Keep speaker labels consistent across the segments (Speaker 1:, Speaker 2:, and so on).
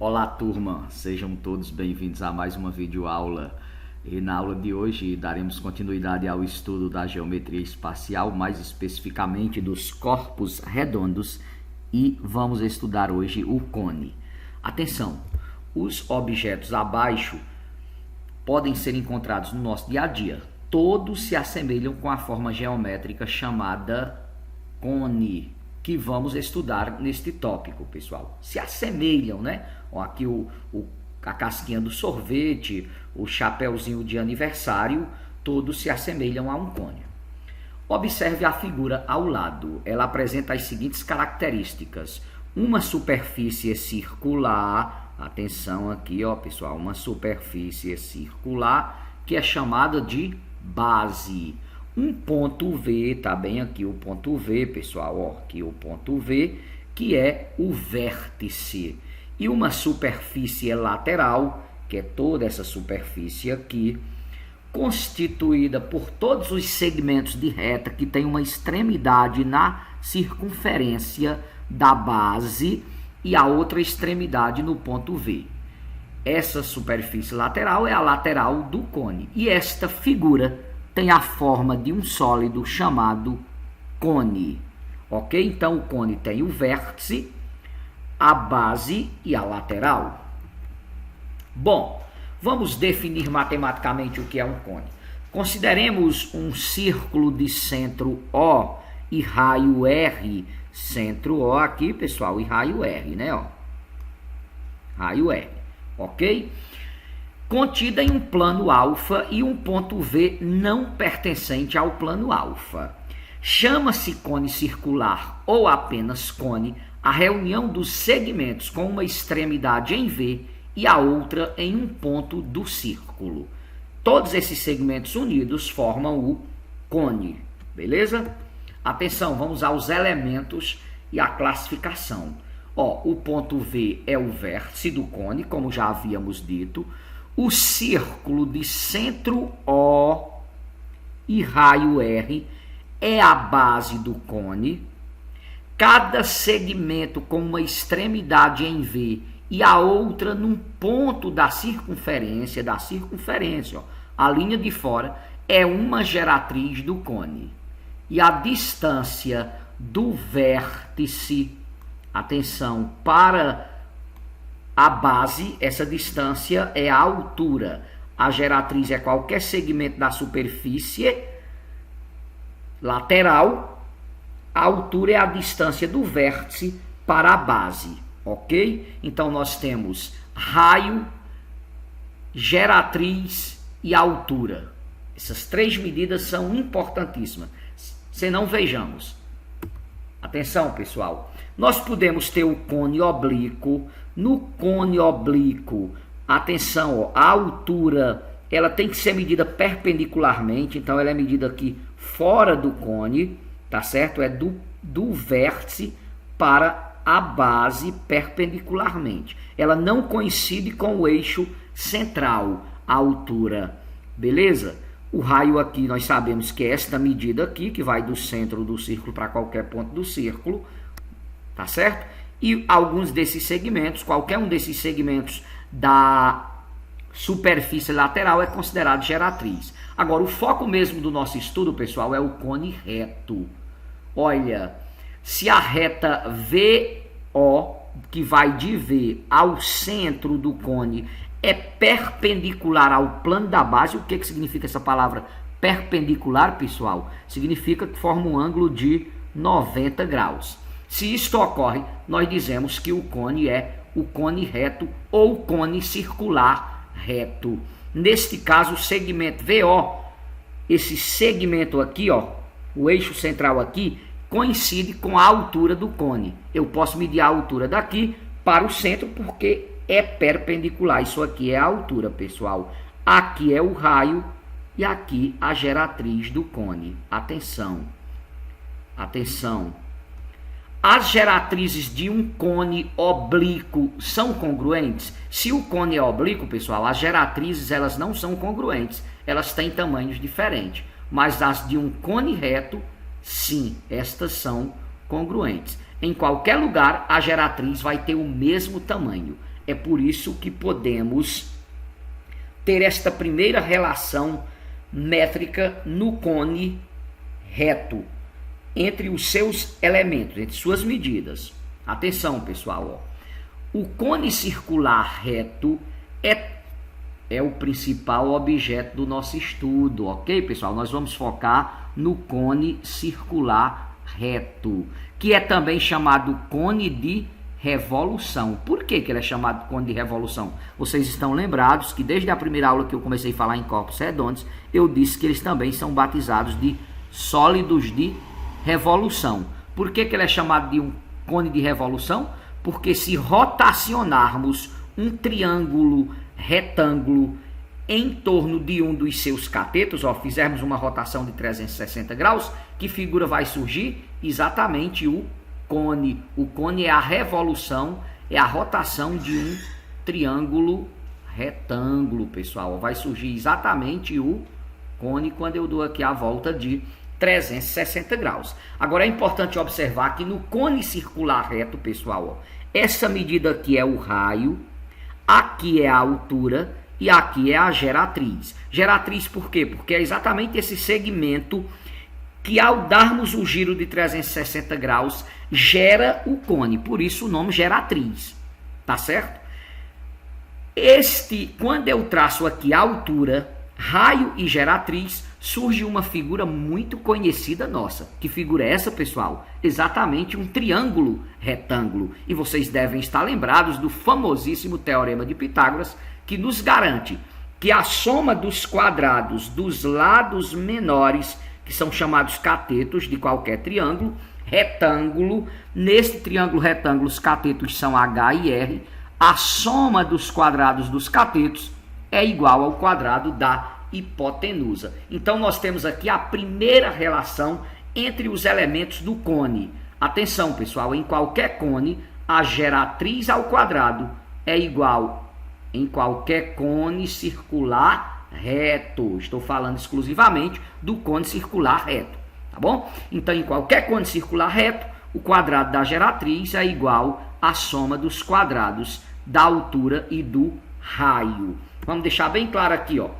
Speaker 1: Olá turma, sejam todos bem-vindos a mais uma videoaula. E na aula de hoje daremos continuidade ao estudo da geometria espacial, mais especificamente dos corpos redondos, e vamos estudar hoje o cone. Atenção, os objetos abaixo podem ser encontrados no nosso dia a dia. Todos se assemelham com a forma geométrica chamada cone, que vamos estudar neste tópico, pessoal. Se assemelham, né? Ó, aqui a casquinha do sorvete, o chapéuzinho de aniversário, todos se assemelham a um cone. Observe a figura ao lado. Ela apresenta as seguintes características. Uma superfície circular, atenção aqui, ó, pessoal, uma superfície circular que é chamada de base. Um ponto V, tá bem aqui o ponto V, pessoal, ó, aqui o ponto V, que é o vértice. E uma superfície lateral, que é toda essa superfície aqui, constituída por todos os segmentos de reta que tem uma extremidade na circunferência da base e a outra extremidade no ponto V. Essa superfície lateral é a lateral do cone. E esta figura tem a forma de um sólido chamado cone. Ok? Então o cone tem o vértice, a base e a lateral. Bom, vamos definir matematicamente o que é um cone. Consideremos um círculo de centro O e raio R. Centro O aqui, pessoal, e raio R, né? Ó. Raio R, ok? Contida em um plano alfa e um ponto V não pertencente ao plano alfa. Chama-se cone circular ou apenas cone a reunião dos segmentos com uma extremidade em V e a outra em um ponto do círculo. Todos esses segmentos unidos formam o cone, beleza? Atenção, vamos aos elementos e à classificação. Ó, o ponto V é o vértice do cone, como já havíamos dito. O círculo de centro O e raio R é a base do cone. Cada segmento com uma extremidade em V e a outra num ponto da circunferência, ó, a linha de fora, é uma geratriz do cone. E a distância do vértice, atenção, para a base, essa distância é a altura. A geratriz é qualquer segmento da superfície lateral. A altura é a distância do vértice para a base, ok? Então nós temos raio, geratriz e altura. Essas três medidas são importantíssimas. Senão, vejamos. Atenção, pessoal. Nós podemos ter o cone oblíquo. No cone oblíquo, atenção, ó, a altura ela tem que ser medida perpendicularmente. Então, ela é medida aqui fora do cone, tá certo? É do vértice para a base perpendicularmente. Ela não coincide com o eixo central, a altura, beleza? O raio aqui nós sabemos que é esta medida aqui, que vai do centro do círculo para qualquer ponto do círculo, tá certo? E alguns desses segmentos, qualquer um desses segmentos da superfície lateral é considerado geratriz. Agora, o foco mesmo do nosso estudo, pessoal, é o cone reto. Olha, se a reta VO, que vai de V ao centro do cone, é perpendicular ao plano da base. O que significa essa palavra perpendicular, pessoal? Significa que forma um ângulo de 90 graus. Se isto ocorre, nós dizemos que o cone é o cone reto ou cone circular reto. Neste caso, o segmento VO, esse segmento aqui, ó, o eixo central aqui, coincide com a altura do cone. Eu posso medir a altura daqui para o centro porque é perpendicular. Isso aqui é a altura, pessoal. Aqui é o raio e aqui a geratriz do cone. Atenção. Atenção. As geratrizes de um cone oblíquo são congruentes? Se o cone é oblíquo, pessoal, as geratrizes elas não são congruentes. Elas têm tamanhos diferentes. Mas as de um cone reto, sim, estas são congruentes. Em qualquer lugar, a geratriz vai ter o mesmo tamanho. É por isso que podemos ter esta primeira relação métrica no cone reto, entre os seus elementos, entre suas medidas. Atenção, pessoal, ó. O cone circular reto é o principal objeto do nosso estudo, ok, pessoal? Nós vamos focar no cone circular reto, que é também chamado cone de revolução. Por que ele é chamado cone de revolução? Vocês estão lembrados que desde a primeira aula que eu comecei a falar em corpos redondos, eu disse que eles também são batizados de sólidos de revolução. Por que ele é chamado de um cone de revolução? Porque se rotacionarmos um triângulo retângulo em torno de um dos seus catetos, ó, fizermos uma rotação de 360 graus, que figura vai surgir? Exatamente o cone. O cone é a revolução, é a rotação de um triângulo retângulo, pessoal. Vai surgir exatamente o cone quando eu dou aqui a volta de 360 graus. Agora é importante observar que no cone circular reto, pessoal, ó, essa medida aqui é o raio, aqui é a altura e aqui é a geratriz. Geratriz por quê? Porque é exatamente esse segmento que, ao darmos o giro de 360 graus, gera o cone. Por isso o nome geratriz. Tá certo? Quando eu traço aqui a altura, raio e geratriz, surge uma figura muito conhecida nossa. Que figura é essa, pessoal? Exatamente um triângulo retângulo. E vocês devem estar lembrados do famosíssimo Teorema de Pitágoras, que nos garante que a soma dos quadrados dos lados menores, que são chamados catetos de qualquer triângulo retângulo, nesse triângulo retângulo os catetos são H e R, a soma dos quadrados dos catetos é igual ao quadrado da hipotenusa. Então nós temos aqui a primeira relação entre os elementos do cone. Atenção, pessoal, em qualquer cone, a geratriz ao quadrado é igual em qualquer cone circular reto. Estou falando exclusivamente do cone circular reto, tá bom? Então, em qualquer cone circular reto, o quadrado da geratriz é igual à soma dos quadrados da altura e do raio. Vamos deixar bem claro aqui, ó.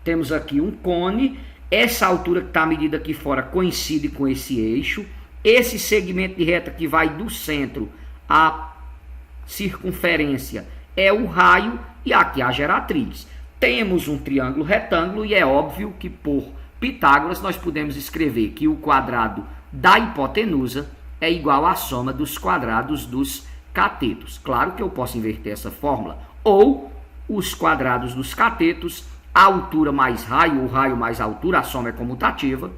Speaker 1: Temos aqui um cone, essa altura que está medida aqui fora coincide com esse eixo, esse segmento de reta que vai do centro à circunferência é o raio e aqui a geratriz. Temos um triângulo retângulo e é óbvio que por Pitágoras nós podemos escrever que o quadrado da hipotenusa é igual à soma dos quadrados dos catetos. Claro que eu posso inverter essa fórmula, ou os quadrados dos catetos, a altura mais raio, o raio mais altura, a soma é comutativa,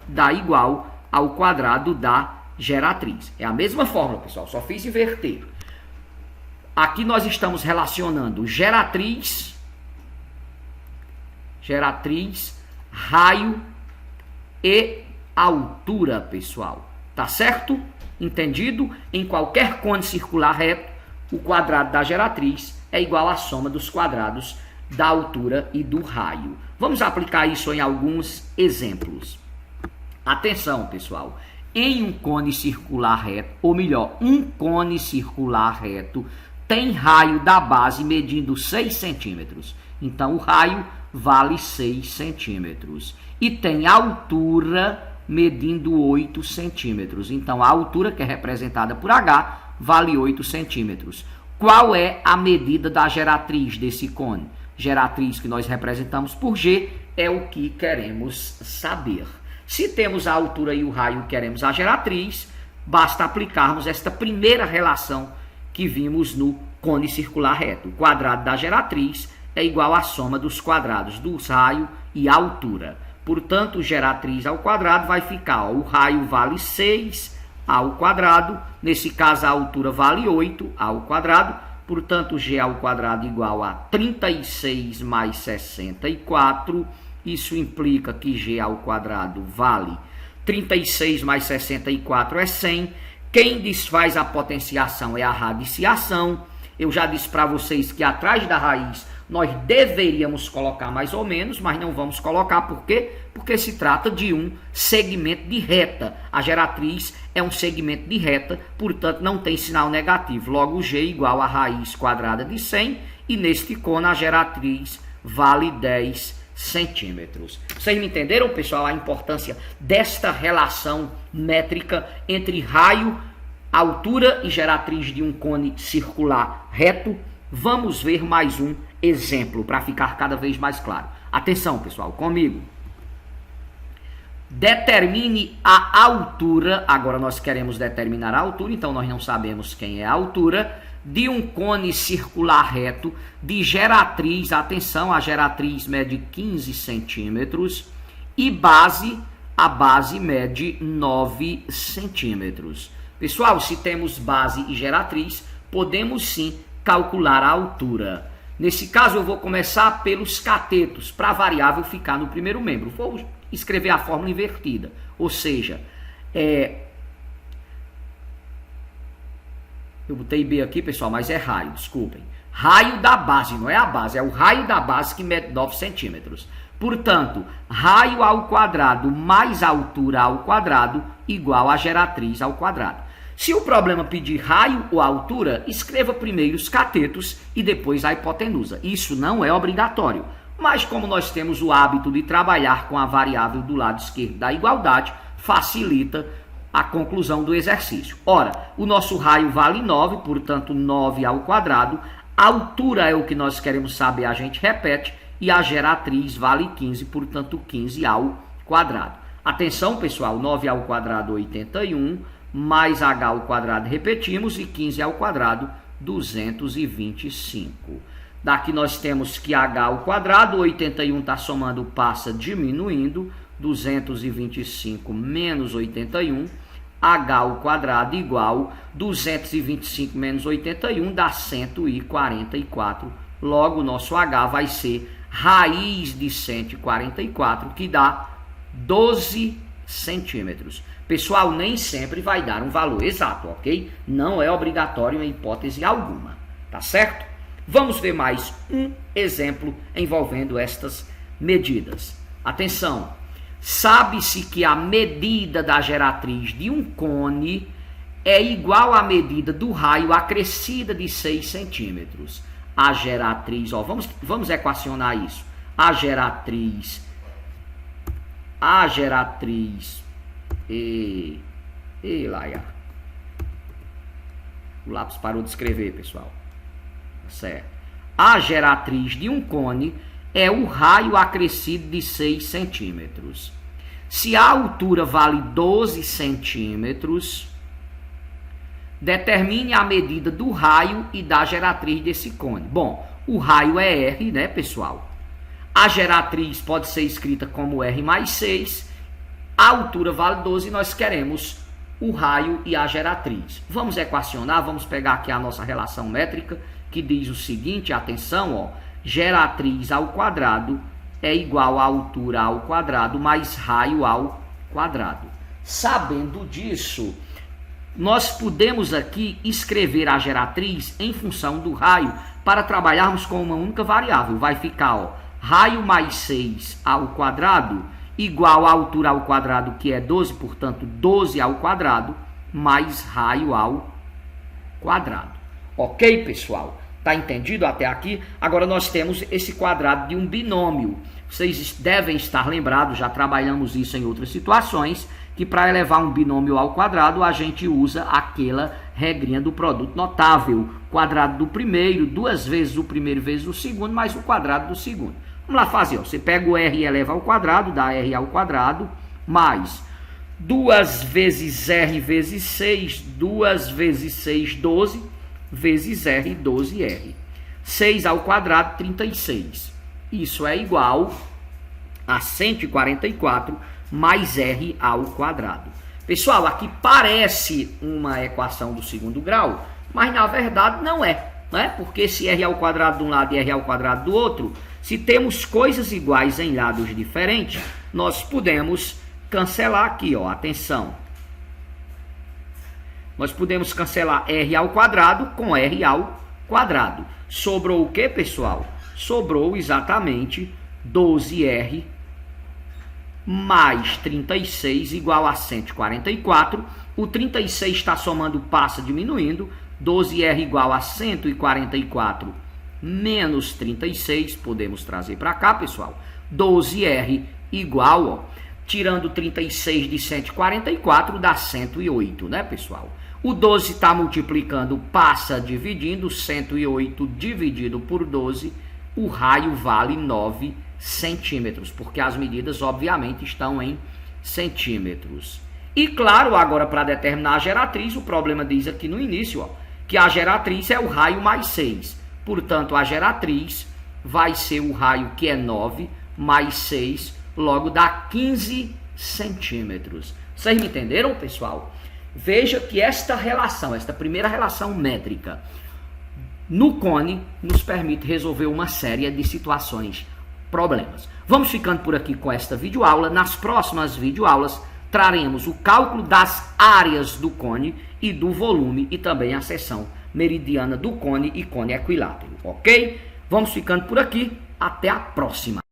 Speaker 1: dá igual ao quadrado da geratriz. É a mesma fórmula, pessoal, só fiz inverter. Aqui nós estamos relacionando geratriz, raio e altura, pessoal. Tá certo? Entendido? Em qualquer cone circular reto, o quadrado da geratriz é igual à soma dos quadrados da altura e do raio. Vamos aplicar isso em alguns exemplos. Atenção, pessoal. Em um cone circular reto, ou melhor, um cone circular reto tem raio da base medindo 6 centímetros. Então, o raio vale 6 centímetros. E tem altura medindo 8 centímetros. Então, a altura, que é representada por H, vale 8 centímetros. Qual é a medida da geratriz desse cone? Geratriz que nós representamos por G é o que queremos saber. Se temos a altura e o raio e queremos a geratriz, basta aplicarmos esta primeira relação que vimos no cone circular reto. O quadrado da geratriz é igual à soma dos quadrados dos raio e altura. Portanto, geratriz ao quadrado vai ficar, ó, o raio vale 6 ao quadrado, nesse caso a altura vale 8 ao quadrado, portanto, G ao quadrado igual a 36 mais 64, isso implica que G ao quadrado vale 36 mais 64 é 100, quem desfaz a potenciação é a radiciação, Eu já disse para vocês que atrás da raiz nós deveríamos colocar mais ou menos, mas não vamos colocar. Por quê? Porque se trata de um segmento de reta. A geratriz é um segmento de reta, portanto não tem sinal negativo. Logo, G igual a raiz quadrada de 100, e neste cono a geratriz vale 10 centímetros. Vocês me entenderam, pessoal, a importância desta relação métrica entre raio, altura e geratriz de um cone circular reto? Vamos ver mais um exemplo para ficar cada vez mais claro. Atenção, pessoal, comigo. Determine a altura. Agora nós queremos determinar a altura, então nós não sabemos quem é a altura de um cone circular reto de geratriz. Atenção, a geratriz mede 15 centímetros e a base mede 9 centímetros. Pessoal, se temos base e geratriz, podemos sim calcular a altura. Nesse caso, eu vou começar pelos catetos, para a variável ficar no primeiro membro. Vou escrever a fórmula invertida, ou seja, eu botei B aqui, pessoal, mas é raio, desculpem. Raio da base, não é a base, é o raio da base que mede 9 centímetros. Portanto, raio ao quadrado mais altura ao quadrado igual a geratriz ao quadrado. Se o problema pedir raio ou altura, escreva primeiro os catetos e depois a hipotenusa. Isso não é obrigatório, mas como nós temos o hábito de trabalhar com a variável do lado esquerdo da igualdade, facilita a conclusão do exercício. Ora, o nosso raio vale 9, portanto 9 ao quadrado. A altura é o que nós queremos saber, a gente repete. E a geratriz vale 15, portanto 15 ao quadrado. Atenção, pessoal, 9 ao quadrado 81, mais h ao quadrado repetimos, e 15 ao quadrado 225. Daqui nós temos que h ao quadrado, 81 está somando, passa diminuindo, 225 menos 81, h ao quadrado igual 225 menos 81 dá 144. Logo, o nosso h vai ser raiz de 144, que dá 12 centímetros. Pessoal, nem sempre vai dar um valor exato, ok? Não é obrigatório em hipótese alguma, tá certo? Vamos ver mais um exemplo envolvendo estas medidas. Atenção, sabe-se que a medida da geratriz de um cone é igual à medida do raio acrescida de 6 centímetros. A geratriz, ó, vamos equacionar isso. A geratriz, Laia. O lápis parou de escrever, pessoal. Certo. A geratriz de um cone é o raio acrescido de 6 centímetros. Se a altura vale 12 centímetros, determine a medida do raio e da geratriz desse cone. Bom, o raio é R, né, pessoal? A geratriz pode ser escrita como R mais 6. A altura vale 12 e nós queremos o raio e a geratriz. Vamos equacionar, vamos pegar aqui a nossa relação métrica, que diz o seguinte, atenção, ó, geratriz ao quadrado é igual a altura ao quadrado mais raio ao quadrado. Sabendo disso, nós podemos aqui escrever a geratriz em função do raio para trabalharmos com uma única variável. Vai ficar, ó, raio mais 6 ao quadrado igual a altura ao quadrado, que é 12, portanto 12 ao quadrado mais raio ao quadrado. Ok, pessoal? Tá entendido até aqui? Agora nós temos esse quadrado de um binômio. Vocês devem estar lembrados, já trabalhamos isso em outras situações, que para elevar um binômio ao quadrado, a gente usa aquela regrinha do produto notável. Quadrado do primeiro, 2 vezes o primeiro vezes o segundo, mais o quadrado do segundo. Vamos lá fazer, ó. Você pega o R e eleva ao quadrado, dá R ao quadrado, mais 2 vezes R vezes 6, 2 vezes 6, 12, vezes R, 12R. 6 ao quadrado, 36. Isso é igual a 144 mais R ao quadrado. Pessoal, aqui parece uma equação do segundo grau, mas na verdade não é, né? Porque se R ao quadrado de um lado e R ao quadrado do outro, se temos coisas iguais em lados diferentes, nós podemos cancelar aqui, ó, atenção. Nós podemos cancelar R ao quadrado com R ao quadrado. Sobrou o que, pessoal? Sobrou exatamente 12R mais 36 igual a 144. O 36 está somando, passa diminuindo. 12R igual a 144 menos 36. Podemos trazer para cá, pessoal. 12R igual, ó, tirando 36 de 144, dá 108, né, pessoal? O 12 está multiplicando, passa dividindo. 108 dividido por 12, o raio vale 9 centímetros, porque as medidas, obviamente, estão em centímetros. E, claro, agora, para determinar a geratriz, o problema diz aqui no início, ó, que a geratriz é o raio mais 6. Portanto, a geratriz vai ser o raio que é 9 mais 6, logo dá 15 centímetros. Vocês me entenderam, pessoal? Veja que esta relação, esta primeira relação métrica no cone, nos permite resolver uma série de situações, problemas. Vamos ficando por aqui com esta videoaula. Nas próximas videoaulas traremos o cálculo das áreas do cone e do volume e também a seção meridiana do cone e cone equilátero, ok? Vamos ficando por aqui. Até a próxima.